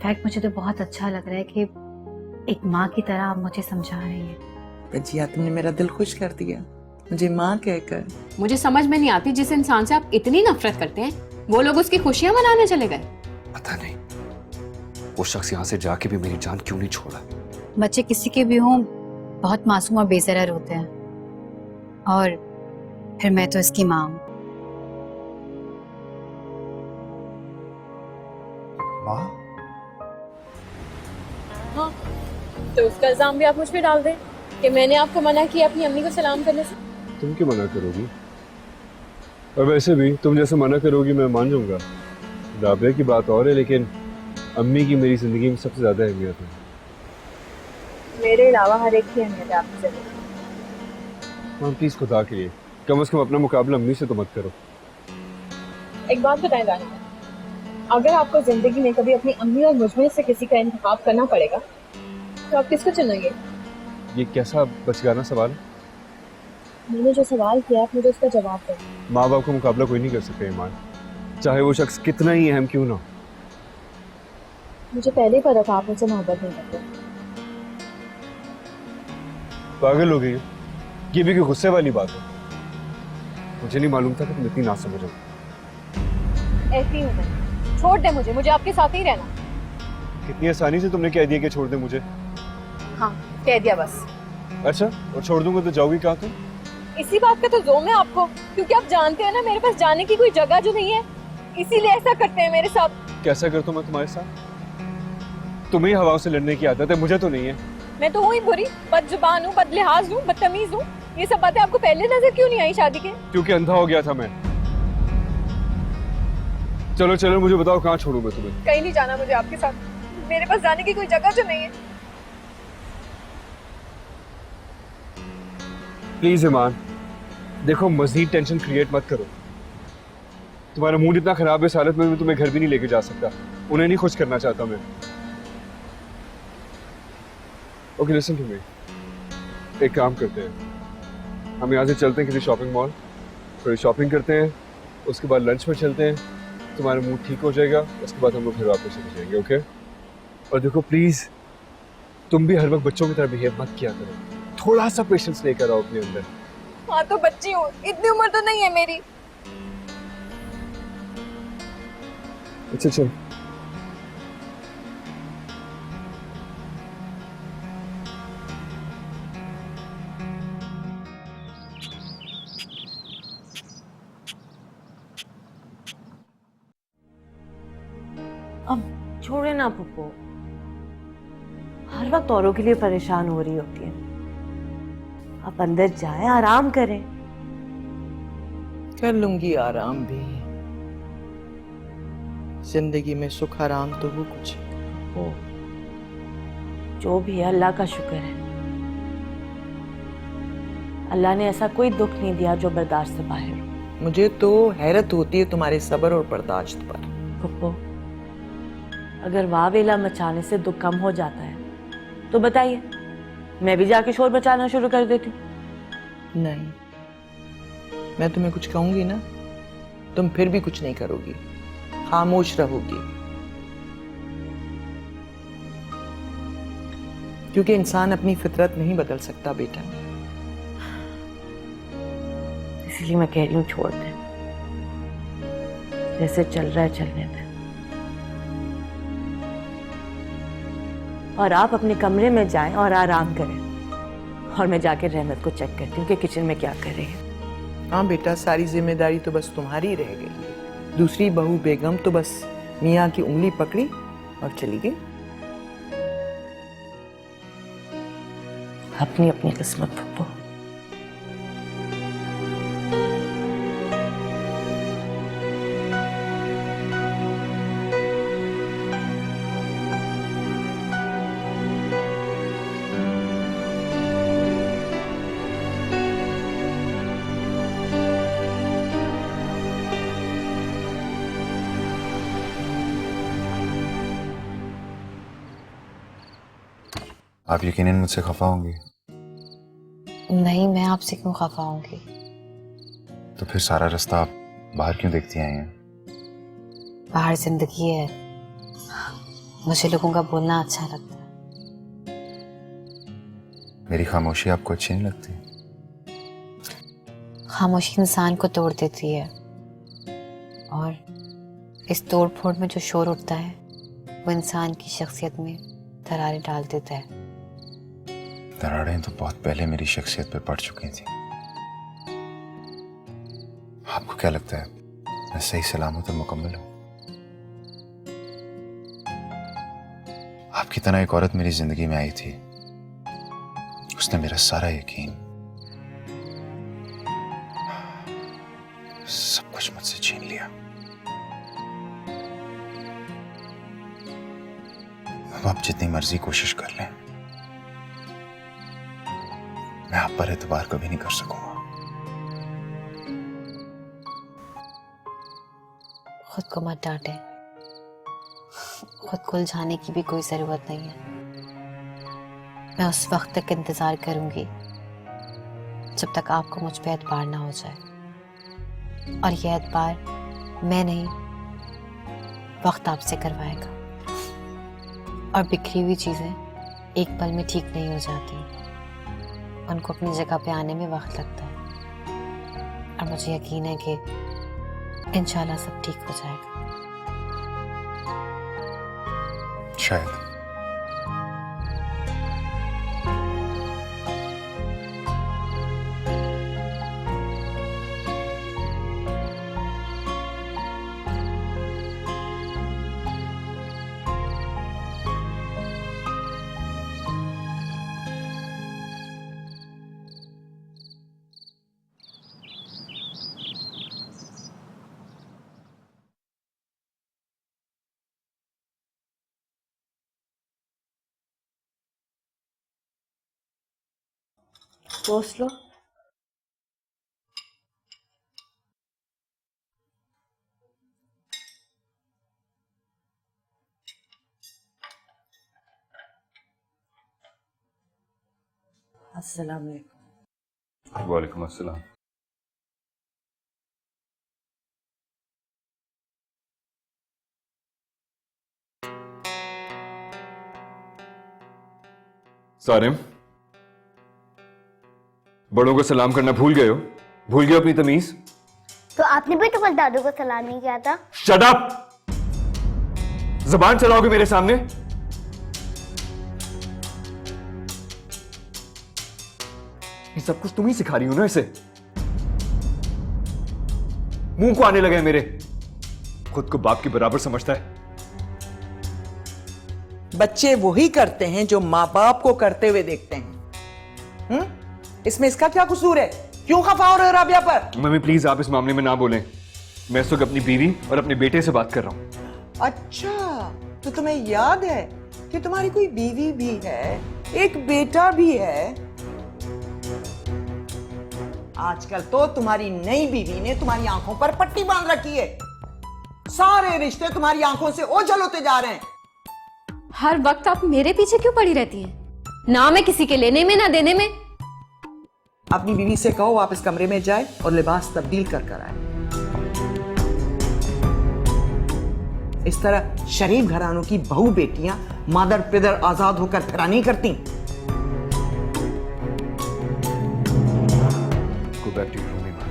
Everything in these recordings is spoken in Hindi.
इनफैक्ट मुझे तो बहुत अच्छा लग रहा है कि एक माँ की तरह आप मुझे समझा रही हैं। रजिया, तुमने मेरा दिल खुश कर दिया मुझे माँ कहकर। मुझे समझ में नहीं आती, जिस इंसान से आप इतनी नफरत करते हैं वो लोग उसकी खुशियां मनाने चले गए। पता नहीं वो शख्स यहाँ से जाके भी मेरी जान क्यों नहीं छोड़ा। बच्चे किसी के भी हों बहुत मासूम और बेजरर होते हैं, और फिर मैं तो इसकी माँ हूँ। माँ? हाँ, तो उसका इल्जाम भी आप मुझ पे डाल दें कि मैंने आपको मना किया अपनी अम्मी को सलाम करने से। तुम क्यों मना करोगी? और वैसे भी तुम जैसे मना करोगी मैं मान जाऊंगा। राबिया की बात और है, लेकिन अम्मी की मेरी जिंदगी में सबसे ज्यादा अहमियत है। मेरे अलावा हर एक की अहमियत है आपकी जिंदगी। हाँ प्लीज खुदा के लिए कम से कम अपना मुकाबला अम्मी से तो मत करो। एक बात बताएं दानिया, अगर आपको जिंदगी में कभी अपनी अम्मी और मुझ में से किसी का इंतखाब करना पड़ेगा तो आप किसको चुनेंगे? ये कैसा बचगाना सवाल है? मैंने जो सवाल किया आप मुझे उसका जवाब दें। माँ बाप का मुकाबला कोई नहीं कर सकता ईमान, चाहे वो शख्स कितना ही अहम क्यों ना हो। मुझे पहले ही पता था आप मुझसे मोहब्बत नहीं करते। पागल हो गई हो? ये भी कोई गुस्से वाली बात है? मुझे नहीं मालूम था कि तुम इतनी ना समझो। ऐसी हूँ मैं, छोड़ दे मुझे, मुझे आपके साथ ही रहना। कितनी आसानी से तुमने कह दिया कि छोड़ दे मुझे। हाँ, कह दिया बस। अच्छा, और छोड़ दूंगा तो जाओगी कहाँ तुम? इसी बात का तो जोम है आपको, क्योंकि आप जानते हैं ना मेरे पास जाने की कोई जगह जो नहीं है, इसीलिए ऐसा करते हैं मेरे साथ। कैसा करता हूँ मैं तुम्हारे साथ? तुम्हें हवाओं से लड़ने की आदत है, मुझे तो नहीं है। मैं तो हूँ ही बुरी, बदजुबान हूँ, बदलिहाज हूँ, बदतमीज हूँ। ये सब बातें आपको पहले नजर क्यों नहीं आई शादी के? क्योंकि अंधा हो गया था मैं। चलो चलो मुझे बताओ कहाँ छोड़ूं मैं तुम्हें? कहीं नहीं जाना मुझे आपके साथ, मेरे पास जाने की कोई जगह जो नहीं है। प्लीज ईमान, देखो मजीद टेंशन क्रिएट मत करो। तुम्हारा मूड इतना खराब है, इस हालत में मैं तुम्हें घर भी नहीं लेके जा सकता। उन्हें नहीं खुश करना चाहता मैं। ओके लिसन टू मी, एक काम करते हैं, हम यहाँ से चलते हैं किसी शॉपिंग मॉल, थोड़ी शॉपिंग करते हैं, उसके बाद लंच पर चलते हैं, तुम्हारा मूड ठीक हो जाएगा, उसके बाद हम लोग फिर वापस चले जाएंगे। ओके? और देखो प्लीज तुम भी हर वक्त बच्चों की तरह बिहेव मत किया करो, थोड़ा सा पेशेंस लेकर आओ अपने अंदर। हाँ तो बच्ची हूँ, इतनी उम्र तो नहीं है मेरी। अच्छा चल। अब छोड़े ना पुप्पो, हर वक्त औरों के लिए परेशान हो रही होती है। आप अंदर जाएं, आराम करें। कर लूंगी आराम भी, जिंदगी में सुख आराम तो वो कुछ ओ, जो भी है अल्लाह का शुक्र है। अल्लाह ने ऐसा कोई दुख नहीं दिया जो बर्दाश्त से बाहर हो। मुझे तो हैरत होती है तुम्हारे सब्र और बर्दाश्त पर। पुप्पो, अगर वावेला मचाने से दुख कम हो जाता है तो बताइए, मैं भी जाके शोर मचाना शुरू कर देती हूँ। नहीं, मैं तुम्हें कुछ कहूंगी ना, तुम फिर भी कुछ नहीं करोगी, खामोश रहोगी। क्योंकि इंसान अपनी फितरत नहीं बदल सकता बेटा। इसलिए मैं कह रही हूँ छोड़ दे, जैसे चल रहा है चलने दे। और आप अपने कमरे में जाएं और आराम करें, और मैं जाकर रहमत को चेक करती हूँ कि किचन में क्या कर रही है। हाँ बेटा, सारी जिम्मेदारी तो बस तुम्हारी रह गई है। दूसरी बहू बेगम तो बस मियाँ की उंगली पकड़ी और चली गई। अपनी अपनी किस्मत पुप्पो। आप यकीनन मुझसे खफा होंगी। नहीं, मैं आपसे क्यों खफा होंगी? तो फिर सारा रास्ता आप बाहर क्यों देखती आई हैं? बाहर जिंदगी है, मुझे लोगों का बोलना अच्छा लगता है। मेरी खामोशी आपको अच्छी नहीं लगती? खामोशी इंसान को तोड़ देती है, और इस तोड़ फोड़ में जो शोर उठता है वो इंसान की शख्सियत में दरारें डाल देता है। दरारें तो बहुत पहले मेरी शख्सियत पे पड़ चुकी थी। आपको क्या लगता है मैं सही सलामत और मुकम्मल हूं? आपकी तरह एक औरत मेरी जिंदगी में आई थी, उसने मेरा सारा यकीन, सब कुछ मुझसे छीन लिया। अब आप जितनी मर्जी कोशिश कर लें, मैं आप पर एतबार कभी नहीं कर सकूंगा। खुद को मत डांटे, खुद को उलझाने की भी कोई जरूरत नहीं है। मैं उस वक्त तक इंतजार करूंगी जब तक आपको मुझ पे एतबार ना हो जाए, और यह एतबार मैं नहीं, वक्त आपसे करवाएगा। और बिखरी हुई चीजें एक पल में ठीक नहीं हो जाती, उनको अपनी जगह पे आने में वक्त लगता है, और मुझे यकीन है कि इंशाल्लाह सब ठीक हो जाएगा। शायद। पोस्ट लो। अस्सलाम वालेकुम। वालेकुम अस्सलाम। सारिम, बड़ों को सलाम करना भूल गए हो? भूल गए अपनी तमीज? तो आपने भी तो कल दादू को सलाम नहीं किया था। Shut up! जुबान चलाओगे मेरे सामने? ये सब कुछ तुम ही सिखा रही हो ना इसे? मुंह को आने लगे मेरे। खुद को बाप के बराबर समझता है। बच्चे वही करते हैं जो माँ बाप को करते हुए देखते हैं। इसमें इसका क्या कसूर है? क्यों खफा हो रहे हो राबिया पर? मम्मी प्लीज आप इस मामले में ना बोलें। मैं इस वक्त अपनी बीवी और अपने बेटे से बात कर रहा हूं। अच्छा, तो तुम्हें याद है कि तुम्हारी कोई बीवी भी है, एक बेटा भी है। आजकल तो तुम्हारी नई बीवी ने तुम्हारी आंखों पर पट्टी बांध रखी है। सारे रिश्ते तुम्हारी आंखों से ओझल होते जा रहे हैं। हर वक्त आप मेरे पीछे क्यों पड़ी रहती हैं? ना मैं किसी के लेने में ना देने में। अपनी बीवी से कहो आप इस कमरे में जाए और लिबास तब्दील कर कर आए। इस तरह शरीफ घरानों की बहू बेटियां मादर पिदर आजाद होकर फिरा नहीं करती। Go back to your room, Iman.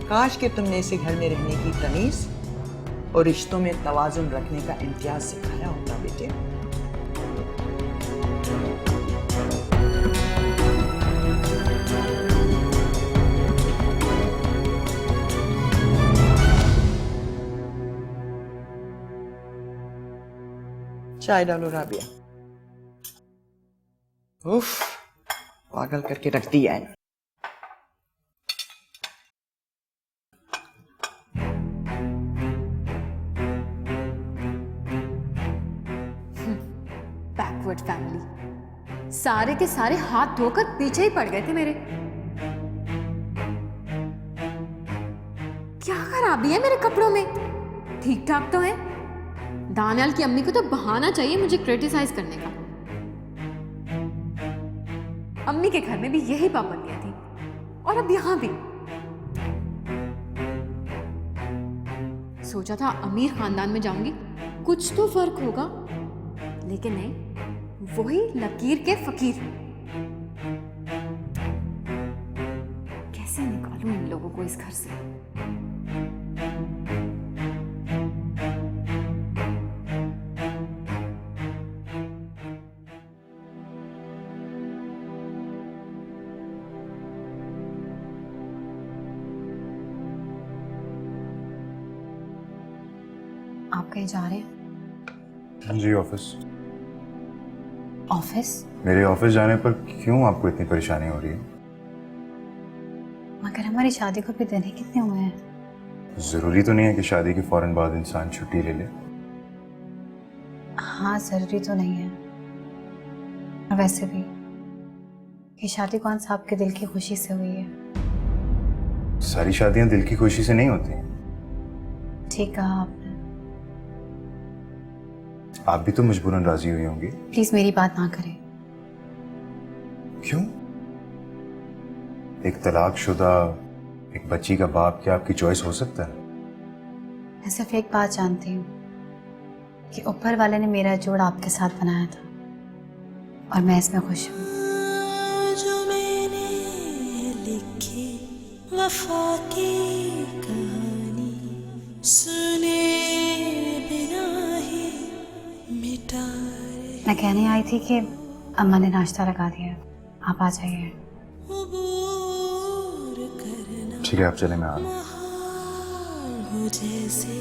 काश कि तुमने इसे घर में रहने की तमीज और रिश्तों में तवाजुन रखने का इम्तियाज सिखाया होता बेटे। चाय डालो राबिया। उफ, पागल करके रख दिया है। बैकवर्ड फैमिली, सारे के सारे हाथ धोकर पीछे ही पड़ गए थे मेरे। क्या खराबी है मेरे कपड़ों में? ठीक ठाक तो है। दानियाल की अम्मी को तो बहाना चाहिए मुझे क्रिटिसाइज करने का। अम्मी के घर में भी यही पाबंदियां थी और अब यहाँ भी। सोचा था अमीर खानदान में जाऊंगी, कुछ तो फर्क होगा, लेकिन नहीं, वही लकीर के फकीर। कैसे निकालूं इन लोगों को इस घर से? आप कहीं जा रहे हैं? जी ऑफिस। ऑफिस? मेरे ऑफिस जाने पर क्यों आपको इतनी परेशानी हो रही है? मगर हमारी शादी को भी दिन ही कितने हुए हैं? जरूरी तो नहीं है कि शादी के फौरन बाद इंसान छुट्टी ले ले। हाँ, जरूरी तो नहीं है। और वैसे भी ये शादी कौन सा आपके दिल की खुशी से हुई है? सारी शादियां दिल की खुशी से नहीं होती। ठीक कहा आपने। आप भी तो मजबूरन राजी हुई होंगी। प्लीज मेरी बात ना करें। क्यों? एक तलाकशुदा एक बच्ची का बाप क्या आपकी चॉइस हो सकता है? मैं सिर्फ एक बात जानती हूँ कि ऊपर वाले ने मेरा जोड़ आपके साथ बनाया था और मैं इसमें खुश हूँ। जो मैंने लिखी वफा की कहानी सुने बिना ही मिटा रहे। मैं कहने आई थी कि अम्मा ने नाश्ता लगा दिया, आप आ जाइए। ठीक है, आप चले, मैं आ रहा हूँ। हो जैसे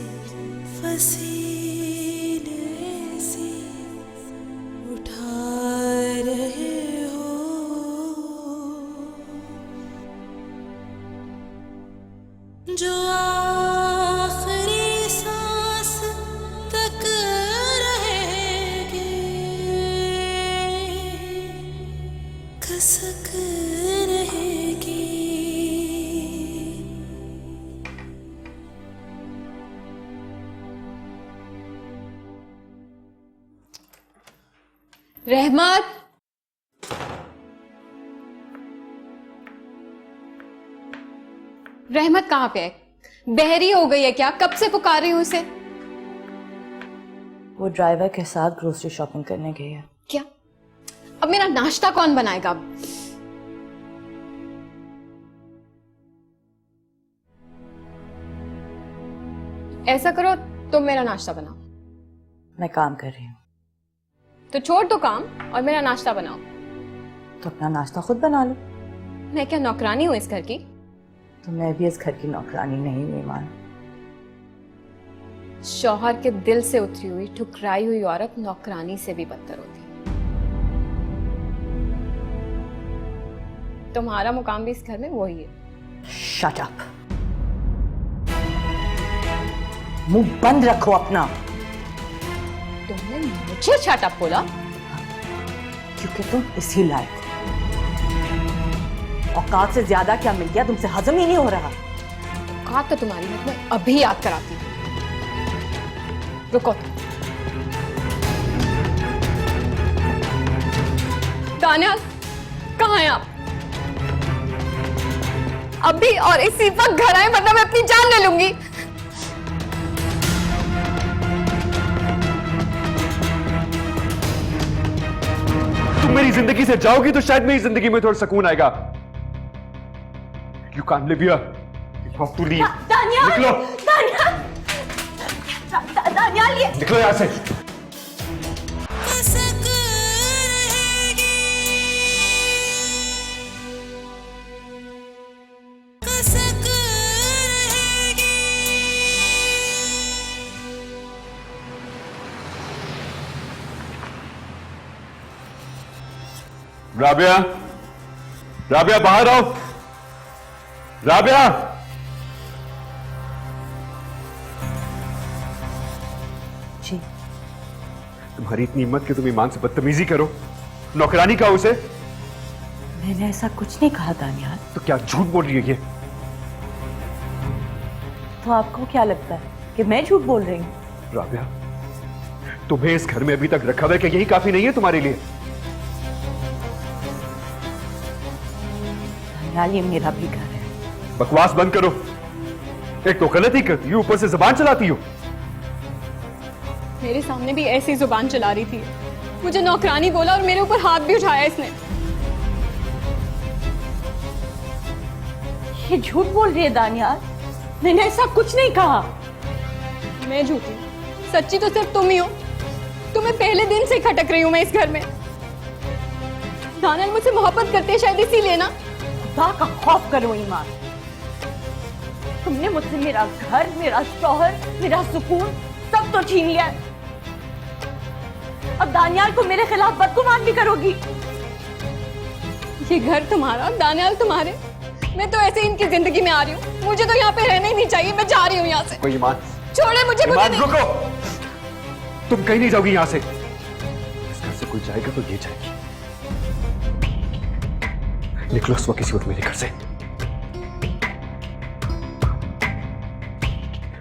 फसीले से उठा रहे हो, जो आखिरी सांस तक रहेगी, खसक रहेगी। रहमत, रहमत कहाँ पे है? बहरी हो गई है क्या? कब से पुकार रही हूँ उसे। वो ड्राइवर के साथ ग्रोसरी शॉपिंग करने गई है। क्या? अब मेरा नाश्ता कौन बनाएगा? अब ऐसा करो, तुम मेरा नाश्ता बनाओ। मैं काम कर रही हूँ। तो छोड़ दो काम और मेरा नाश्ता बनाओ। तो अपना नाश्ता खुद बना लो। मैं क्या नौकरानी हूँ इस घर की? तो मैं भी इस घर की नौकरानी नहीं हूँ ईमान। शौहर के दिल से उतरी हुई ठुकराई हुई औरत नौकरानी से भी बदतर होती है। तुम्हारा मुकाम भी इस घर में वही है। Shut up. मुंह बंद रखो अपना। तुमने मुझे शट अप बोला? क्योंकि तुम इसी लायक हो। औकात से ज्यादा क्या मिल गया? तुमसे हजम ही नहीं हो रहा। औकात तो तुम्हारी मैं अभी याद कराती हूँ। रुको। दानियाल, कहाँ हैं आप? अभी और इसी वक्त घर आए, वरना मैं अपनी जान ले लूंगी। तुम मेरी जिंदगी से जाओगी तो शायद मेरी जिंदगी में थोड़ा सुकून आएगा। You can't live here. You have to leave. Daniyal! निकलो। दानियाल! दानियाल, ये निकलो यहाँ से। खसक रहेगी, खसक रहेगी। राबिया, राबिया बाहर आओ। राबिया, जी, तुम्हारी इतनी हिम्मत कि तुम ईमान से बदतमीजी करो? नौकरानी कहा उसे? मैंने ऐसा कुछ नहीं कहा दानियाल। तो क्या झूठ बोल रही है ये? तो आपको क्या लगता है कि मैं झूठ बोल रही हूँ? राबिया, तुम्हें इस घर में अभी तक रखा हुआ है कि यही काफी नहीं है तुम्हारे लिए? दानियाल, ये मेरा भी घर है। बकवास बंद करो। एक तो गलती करती हो, ऊपर से जुबान चलाती हो। मेरे सामने भी ऐसी जुबान चला रही थी, मुझे नौकरानी बोला और मेरे ऊपर हाथ भी उठाया इसने। ये झूठ बोल रही है दानियाल, मैंने ऐसा कुछ नहीं कहा। मैं झूठी, सच्ची तो सिर्फ तुम ही हो। तुम्हें पहले दिन से खटक रही हूं मैं इस घर में। दानियाल मुझसे मोहब्बत करते हैं शायद इसीलिए ना। खुदा का खौफ करो ईमान, तुमने मुझसे मेरा घर, मेरा शौहर, मेरा सुकून सब तो छीन लिया। अब दानियाल को मेरे खिलाफ बदगुमान भी करोगी। ये घर तुम्हारा, दानियाल तुम्हारे। मैं तो ऐसे इनकी जिंदगी में आ रही हूँ, मुझे तो यहाँ पे रहना ही नहीं चाहिए। मैं जा रही हूँ यहाँ से। कोई ईमान, छोड़े मुझे। ईमान रुको, तुम कहीं नहीं जाओगी यहाँ से। इस घर से कोई जाएगा तो ये जाएगी। निकलो इस वक्त किसी वक्त मेरे घर से।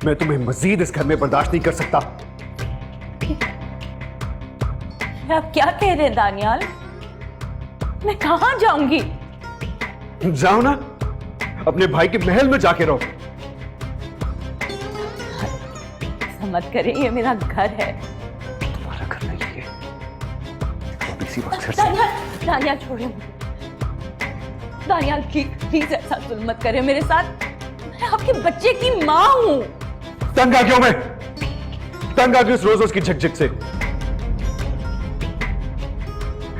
मैं तुम्हें मजीद इस घर में बर्दाश्त नहीं कर सकता। आप क्या कह रहे हैं दानियाल? मैं कहां जाऊंगी? जाओ ना, अपने भाई के महल में जाके रहो। ऐसा मत करें, ये मेरा घर है। तुम्हारा घर नहीं है। तो इसी वक्त घर से दानियाल, दानियाल छोड़िए मुझे। दानियाल प्लीज ऐसा जुल्म मत करें मेरे साथ। मैं आपके बच्चे की माँ हूँ। तंग आ गया मैं, तंग आ गया इस रोज रोज की झकझक से।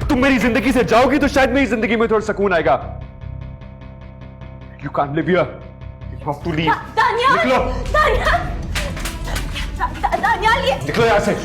तुम मेरी जिंदगी से जाओगी तो शायद मेरी जिंदगी में थोड़ा सुकून आएगा। You can't live here. You have to leave. Daniyal, निकलो। दानियाल, दानियाल ये निकलो यहां से।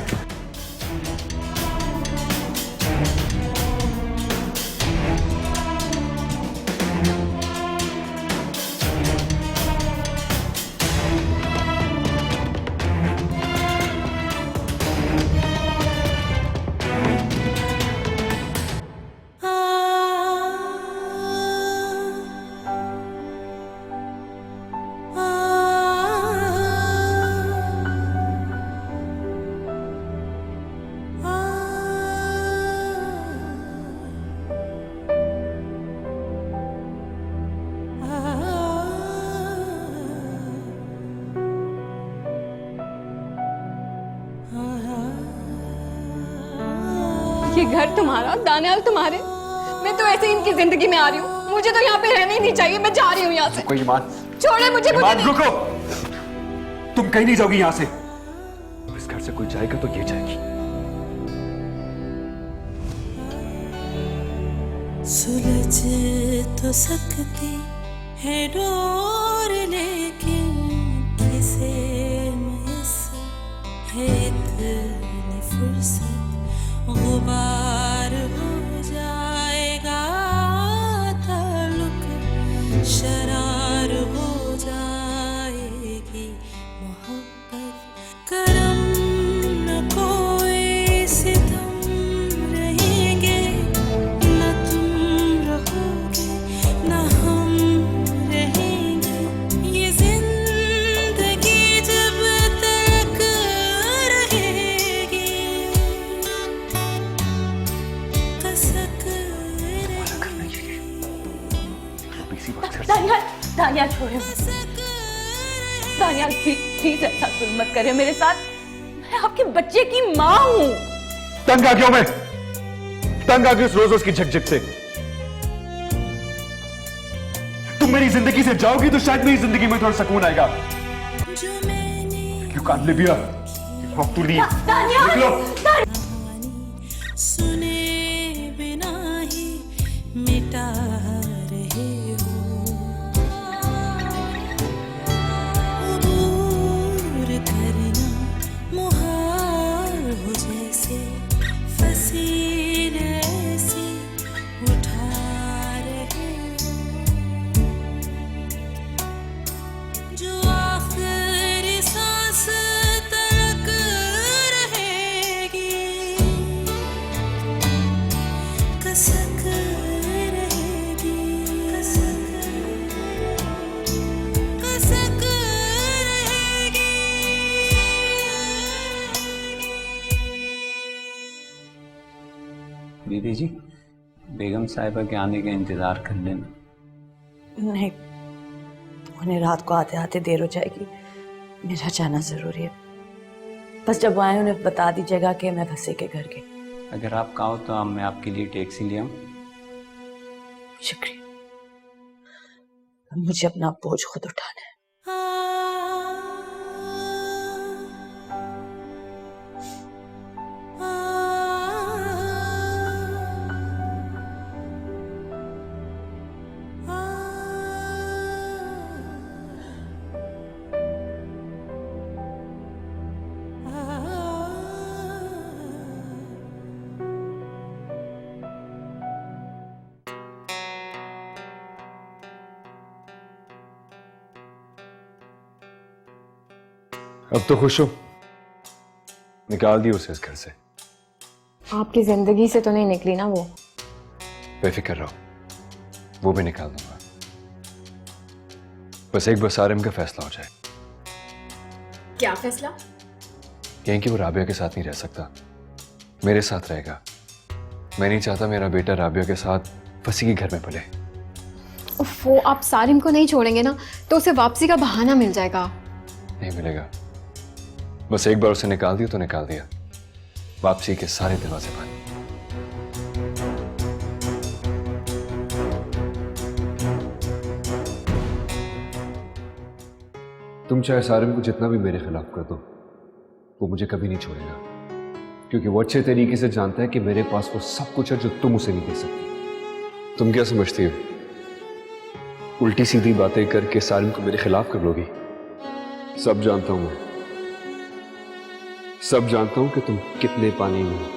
ये घर तुम्हारा, दानियाल तुम्हारे। मैं तो ऐसे इनकी जिंदगी में आ रही हूँ, मुझे तो यहाँ पे रहना ही नहीं चाहिए। मैं जा रही हूँ यहाँ से। कोई ईमान, छोड़े मुझे। ईमान रुको, तुम कहीं नहीं जाओगी यहाँ से। इस घर से कोई जाएगा तो ये जाएगी। सुलझ तो सकती है डोर, लेकिन किसे मुयस्सर है इतनी फुर्सत। गुबार हो जाएगा ताल्लुक, शरार हो जाएगी मोहब्बत। करम न कोई सितम रहेंगे, न तुम रहोगे न हम रहेंगे। ये जिंदगी जब तक रहेगी, कसक दानियाल, दानियाल छोड़िए मुझे। दानियाल प्लीज ऐसा जुल्म मत करें मेरे साथ। मैं आपके बच्चे की माँ हूँ। तंग आ गया मैं, तंग आ गया इस रोज रोज की झकझक से। तुम मेरी जिंदगी से जाओगी तो शायद मेरी जिंदगी में थोड़ा सुकून आएगा। जो मैंने You can't live here. You have to leave. Daniyal, निकलो। सुने बिना ही मिटा रहे हो। अबूर करना मुहाल हो जैसे, फसीले ऐसी उठा रहे हो। जो आखिरी सांस तक रहेगी, कसक रहेगी, कसक रहेगी। दीदी जी, बेगम साहिबा के आने का इंतजार कर लेना। नहीं, उन्हें रात को आते आते देर हो जाएगी, मेरा जाना जरूरी है। बस जब वो आए उन्हें बता दीजिएगा कि मैं भसे के घर गई। अगर आप कहो तो मैं आपके लिए टैक्सी ले आऊं? शुक्रिया, मुझे अपना बोझ खुद उठाना है। अब तो खुश हो? निकाल दी उसे इस घर से। आपकी जिंदगी से तो नहीं निकली ना वो। बेफिक्र रहो, वो भी निकाल दूंगा। बस एक बार सारिम का फैसला हो जाए। क्या फैसला? यही कि वो राबिया के साथ नहीं रह सकता, मेरे साथ रहेगा। मैं नहीं चाहता मेरा बेटा राबिया के साथ फंसी के घर में पले। वो आप सारिम को नहीं छोड़ेंगे ना तो उसे वापसी का बहाना मिल जाएगा। नहीं मिलेगा। बस एक बार उसे निकाल दिया तो निकाल दिया। वापसी के सारे दरवाजे बंद। तुम चाहे सारिम को जितना भी मेरे खिलाफ कर दो, वो मुझे कभी नहीं छोड़ेगा, क्योंकि वो अच्छे तरीके से जानता है कि मेरे पास वो सब कुछ है जो तुम उसे नहीं दे सकती। तुम क्या समझती हो, उल्टी सीधी बातें करके सारिम को मेरे खिलाफ कर लोगी? सब जानता हूं मैं, सब जानता हूं कि तुम कितने पानी में हो।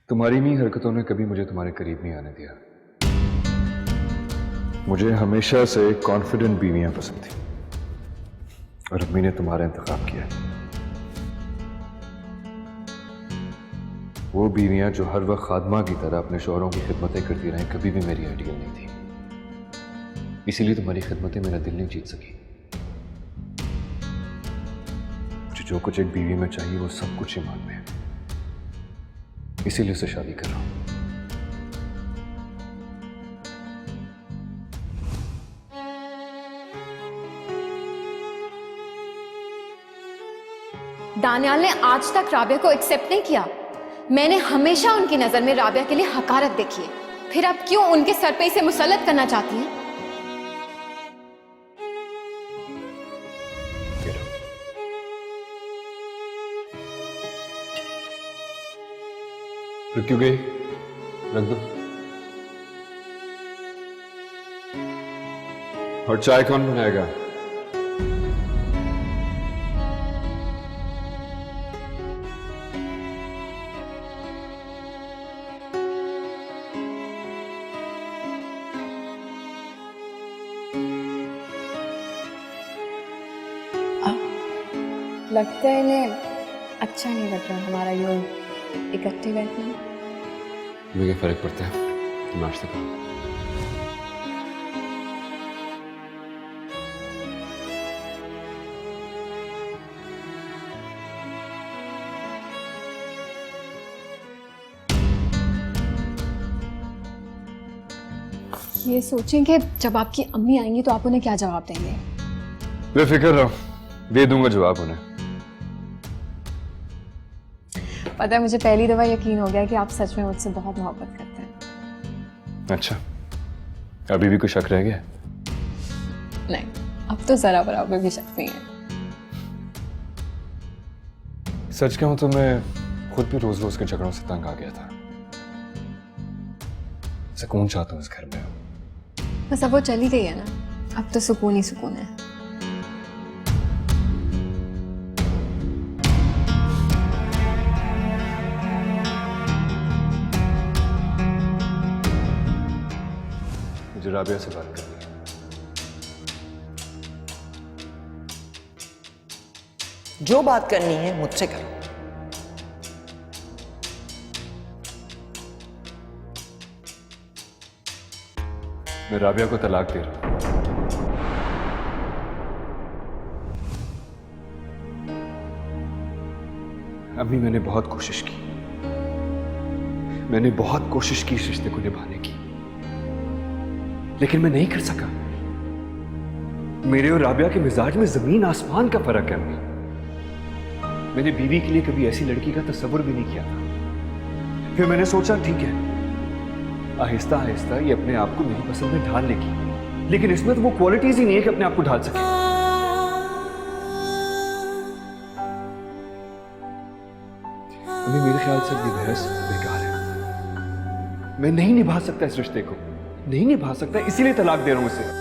तुम्हारी इन्हीं हरकतों ने कभी मुझे तुम्हारे करीब नहीं आने दिया। मुझे हमेशा से कॉन्फिडेंट बीवियां पसंद थी और अम्मी ने तुम्हारा इंतखाब किया। वो बीवियां जो हर वक्त खादमा की तरह अपने शौहरों की खिदमतें करती रहें, कभी भी मेरी आइडियल नहीं थी। इसीलिए तुम्हारी खिदमतें मेरा दिल नहीं जीत सकी। मुझे जो कुछ एक बीवी में चाहिए वो सब कुछ ईमान में है, इसीलिए उससे शादी कर रहा हूं। दानियाल ने आज तक राबिया को एक्सेप्ट नहीं किया। मैंने हमेशा उनकी नजर में राबिया के लिए हकारत देखी है। फिर अब क्यों उनके सर पे इसे मुसल्लत करना चाहती हैं? रुक क्यों गई? रख दो। और चाय कौन बनाएगा? लगता है इन्हें अच्छा नहीं लग रहा हमारा यूं इकट्ठे बैठना। मुझे क्या फर्क पड़ता है, तुम नाश्ता करो। ये सोचें कि जब आपकी अम्मी आएंगी तो आप उन्हें क्या जवाब देंगे? बेफिक्र रहो, दे दूंगा जवाब उन्हें। पता है, मुझे पहली दफा यकीन हो गया कि आप सच में मुझसे बहुत मोहब्बत करते हैं। अच्छा, अभी भी कुछ शक रह गया? नहीं, अब तो जरा बराबर भी शक नहीं है। सच कहूं तो मैं खुद भी रोज रोज के झगड़ों से तंग आ गया था। सुकून चाहता हूं इस घर में। बस अब वो चली गई है ना, अब तो सुकून ही सुकून है। मुझे राबिया से बात करनी है। जो बात करनी है मुझसे करो। मैं राबिया को तलाक दे रहा हूं। अम्मी, मैंने बहुत कोशिश की, मैंने बहुत कोशिश की इस रिश्ते को निभाने की, लेकिन मैं नहीं कर सका। मेरे और राबिया के मिजाज में जमीन आसमान का फर्क है अम्मी। मैंने बीवी के लिए कभी ऐसी लड़की का तस्वुर भी नहीं किया था। फिर मैंने सोचा ठीक है, आहिस्ता आहिस्ता ये अपने आप को मेरी पसंद में ढाल लेगी, लेकिन इसमें तो वो क्वालिटीज ही नहीं है कि अपने आप को ढाल सके। अभी मेरे ख्याल से ये बहस बेकार है। मैं नहीं निभा सकता इस रिश्ते को, नहीं निभा सकता, इसीलिए तलाक दे रहा हूं इसे।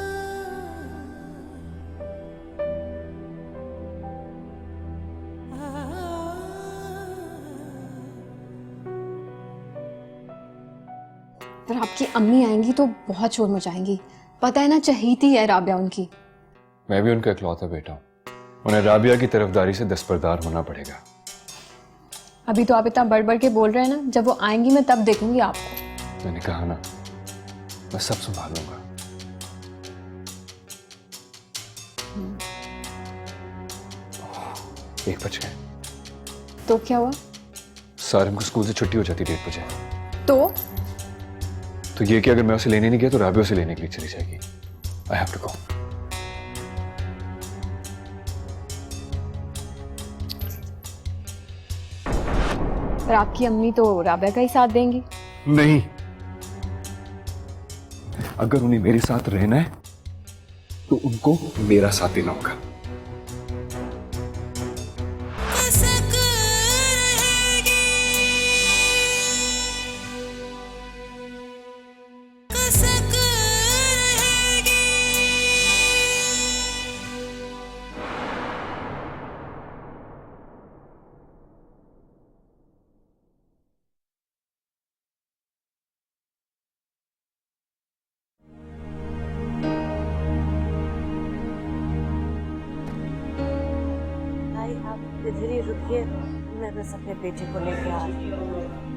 पर आपकी अम्मी आएंगी तो बहुत शोर मचाएंगी। पता है ना, चहीती है राबिया उनकी। मैं भी उनका इकलौता बेटा हूं। उन्हें राबिया की तरफदारी से दस्तबरदार होना पड़ेगा। अभी तो आप इतना बढ़ बढ़ के बोल रहे हैं ना, जब वो आएंगी मैं तब देखूंगी आपको। मैंने कहा ना, मैं सब संभाल लूंगा। एक बज गए। तो क्या हुआ? सारिम को स्कूल से छुट्टी हो जाती 1:30 बजे। तो ये कि अगर मैं उसे लेने नहीं गया तो राबिया उसे लेने के लिए चली जाएगी। I have to go. पर आपकी अम्मी तो राबिया का ही साथ देंगी। नहीं, अगर उन्हें मेरे साथ रहना है तो उनको मेरा साथ देना होगा। कसक रहेगी, कसक रहेगी। भाई आप इधर ही रुकिए, मैं बस अपने बेटे को लेके आ रही हूँ।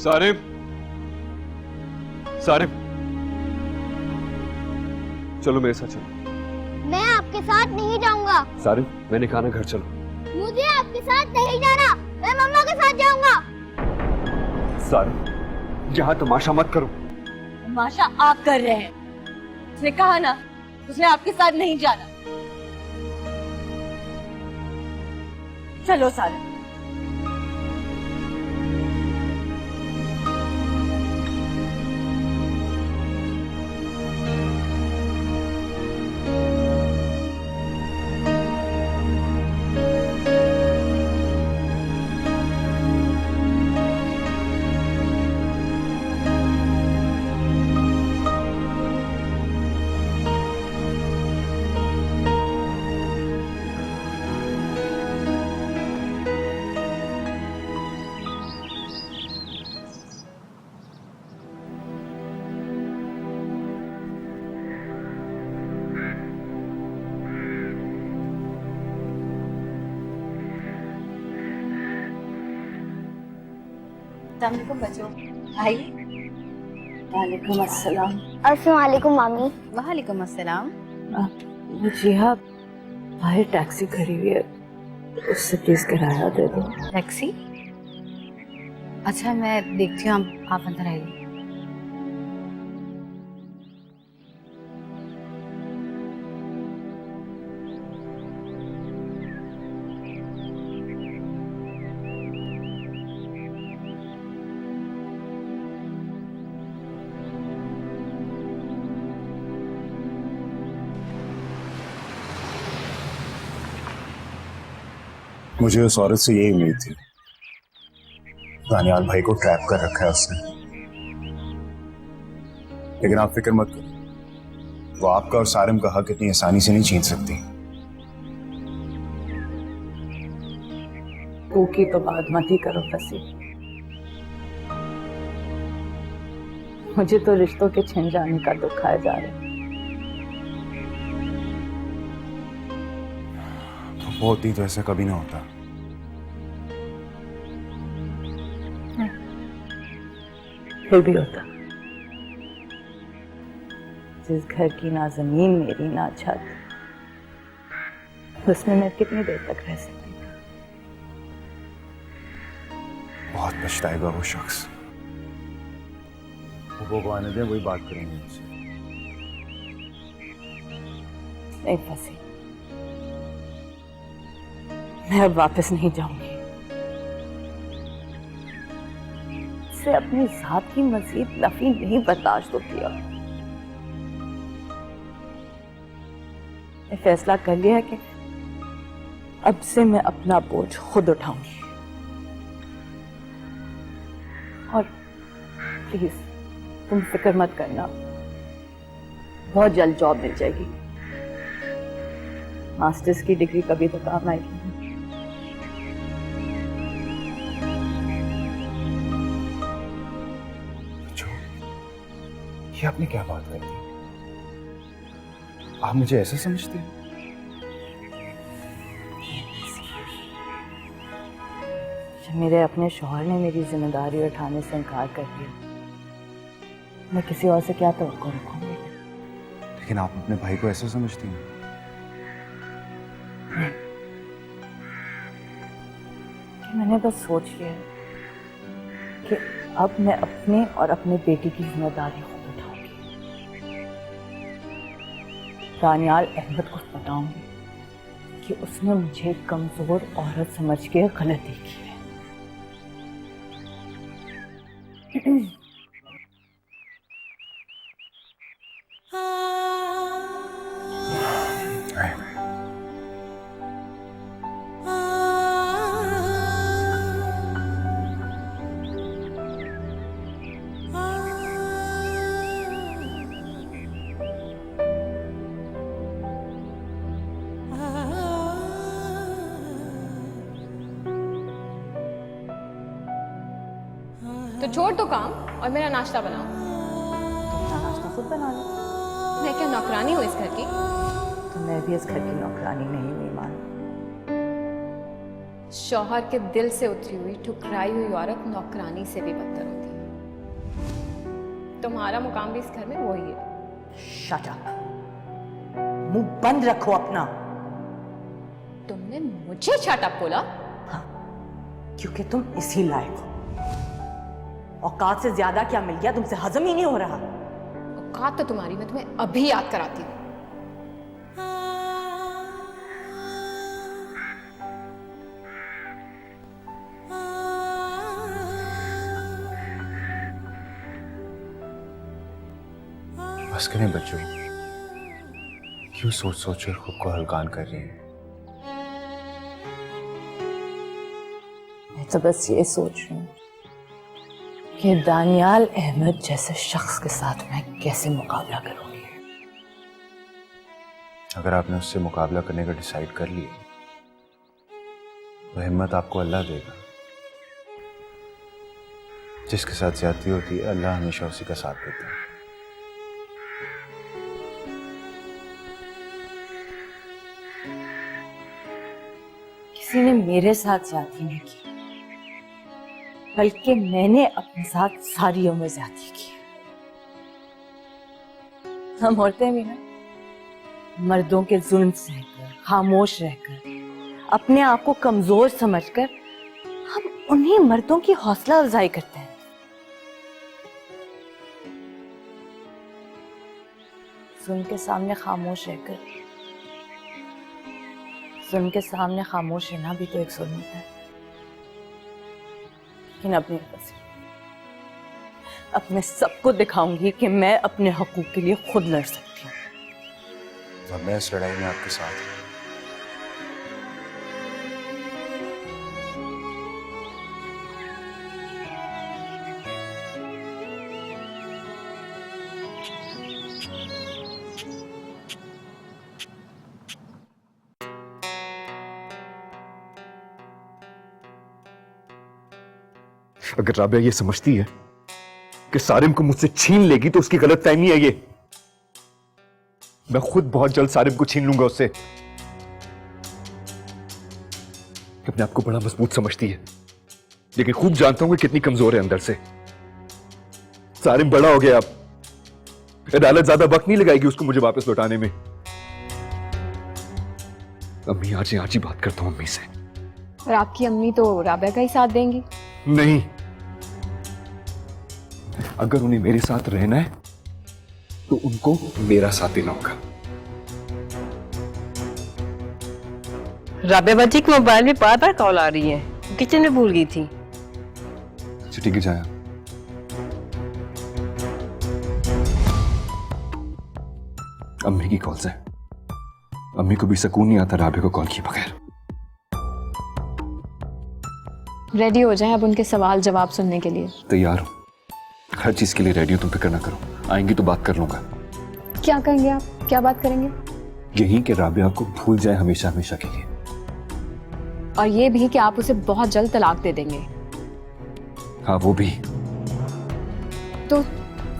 सारिम, सारिम, चलो मेरे साथ चलो। मैं आपके साथ नहीं जाऊंगा। सारिम, मैंने कहा ना घर चलो। मुझे आप आपके साथ नहीं जाना, मैं मम्मा के साथ जाऊंगा। सारे यहाँ तमाशा मत करो। तमाशा आप कर रहे हैं। उसने कहा ना, उसने आपके साथ नहीं जाना। चलो सारे। अस्सलामुअलैकुम बच्चों, आइए। वालेकुम अस्सलाम। अस्सलाम वालेकुम मामी। वालेकुम अस्सलाम। जिहा बाहर टैक्सी खड़ी हुई है, उससे प्लीज किराया दे दो। टैक्सी? अच्छा मैं देखती हूँ, आप अंदर आइए। मुझे उस औरत से यही उम्मीद थी। दानियाल भाई को ट्रैप कर रखा है उसने। लेकिन आप फिक्र मत करो, वो आपका और सारिम का हक इतनी आसानी से नहीं छीन सकती। की तो बात मत ही करो फसी। मुझे तो रिश्तों के छिन जाने का दुख आया जा रहा है। वो होती तो ऐसा कभी ना होता। फिर भी होता। जिस घर की ना जमीन मेरी ना छत, उसमें मैं कितनी देर तक रह सकती हूँ। बहुत पछताएगा वो शख्स। वो को आने दें, वही बात करेंगे उनसे। नहीं फंसी, मैं अब वापस नहीं जाऊंगी। से अपनी जात की मजीद नफी नहीं बर्दाश्त होती है। फैसला कर लिया है कि अब से मैं अपना बोझ खुद उठाऊंगी। और प्लीज तुम फिक्र मत करना, बहुत जल्द जॉब मिल जाएगी। मास्टर्स की डिग्री कभी तो काम आएगी। ये आपने क्या बात कर दी? आप मुझे ऐसा समझते हैं? जब मेरे अपने शौहर ने मेरी जिम्मेदारी उठाने से इनकार कर दिया, मैं किसी और से क्या तवक्को रखूंगी? लेकिन आप अपने भाई को ऐसा समझती हैं? मैंने बस सोच लिया कि अब मैं अपने और अपने बेटी की जिम्मेदारी खुद उठाऊंगी। दानियाल अहमद को बताऊंगी कि उसने मुझे कमजोर औरत समझ के गलती की है। तो छोड़ तो काम और मेरा नाश्ता बनाओ। नाश्ता खुद बना लो। मैं क्या नौकरानी हूँ इस घर की? तो मैं भी इस घर की नौकरानी नहीं मीमान। शौहर के दिल से उतरी हुई ठुकराई हुई औरत नौकरानी से भी बदतर होती है। तुम्हारा मुकाम भी इस घर में वही है। शट अप, मुंह बंद रखो अपना। तुमने मुझे शट अप बोला? क्योंकि तुम इसी लायक हो। औकात से ज्यादा क्या मिल गया, तुमसे हजम ही नहीं हो रहा। औकात तो तुम्हारी मैं तुम्हें अभी याद कराती हूँ। बस करें बच्चों, क्यों सोच सोच कर खुद को हलकान कर रही हैं? मैं तो बस ये सोच रही हूँ कि दानियाल अहमद जैसे शख्स के साथ मैं कैसे मुकाबला करूंगी। अगर आपने उससे मुकाबला करने का डिसाइड कर लिया तो हिम्मत आपको अल्लाह देगा। जिसके साथ ज्यादती होती है अल्लाह हमेशा उसी का साथ देता है। किसी ने मेरे साथ ज्यादती नहीं की, बल्कि मैंने अपने साथ सारी उम्र ज्यादती की। हम औरतें भी ना मर्दों के जुल्म सहकर, खामोश रहकर, अपने आप को कमजोर समझकर हम उन्हीं मर्दों की हौसला अफजाई करते हैं। जुल्म के सामने खामोश रहकर, जुल्म के सामने खामोश रहना भी तो एक जुल्म होता है। लेकिन अपनी अपने सबको दिखाऊंगी कि मैं अपने हकूक के लिए खुद लड़ सकती हूँ। और मैं इस लड़ाई में आपके साथ हूं। अगर राबिया ये समझती है कि सारिम को मुझसे छीन लेगी तो उसकी गलत फहमी है ये। मैं खुद बहुत जल्द सारिम को छीन लूंगा उससे। अपने आप को बड़ा मजबूत समझती है, लेकिन खूब जानता हूं कि कितनी कमजोर है अंदर से। सारिम बड़ा हो गया, अब अदालत ज्यादा वक्त नहीं लगाएगी उसको मुझे वापस लौटाने में। अम्मी आज ही बात करता हूं अम्मी से। और आपकी अम्मी तो राबिया का ही साथ देंगी। नहीं, अगर उन्हें मेरे साथ रहना है तो उनको मेरा साथ देना होगा। राबिया बच्ची के मोबाइल में बार बार कॉल आ रही है, किचन में भूल गई थी। ठीक है जाया। अम्मी की कॉल से अम्मी को भी सुकून नहीं आता राबिया को कॉल किए बगैर। रेडी हो जाएं अब उनके सवाल जवाब सुनने के लिए। तैयार हो, हर चीज के लिए रेडी हो, तुम फिक्र ना करो। आएंगी तो बात कर लूंगा। क्या कहेंगे आप, क्या बात करेंगे? यही कि राबिया को भूल जाए हमेशा हमेशा के लिए। और ये भी कि आप उसे बहुत जल्द तलाक दे देंगे। हाँ वो भी।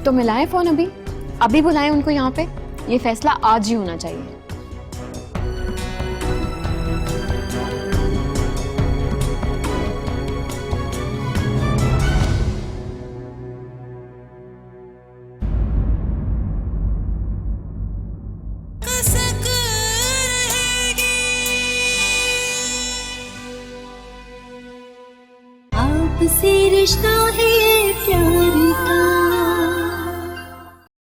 तो मिलाएं फोन अभी, अभी बुलाएं उनको यहाँ पे। ये फैसला आज ही होना चाहिए। कसक रहेगी। आपसे रिश्ता है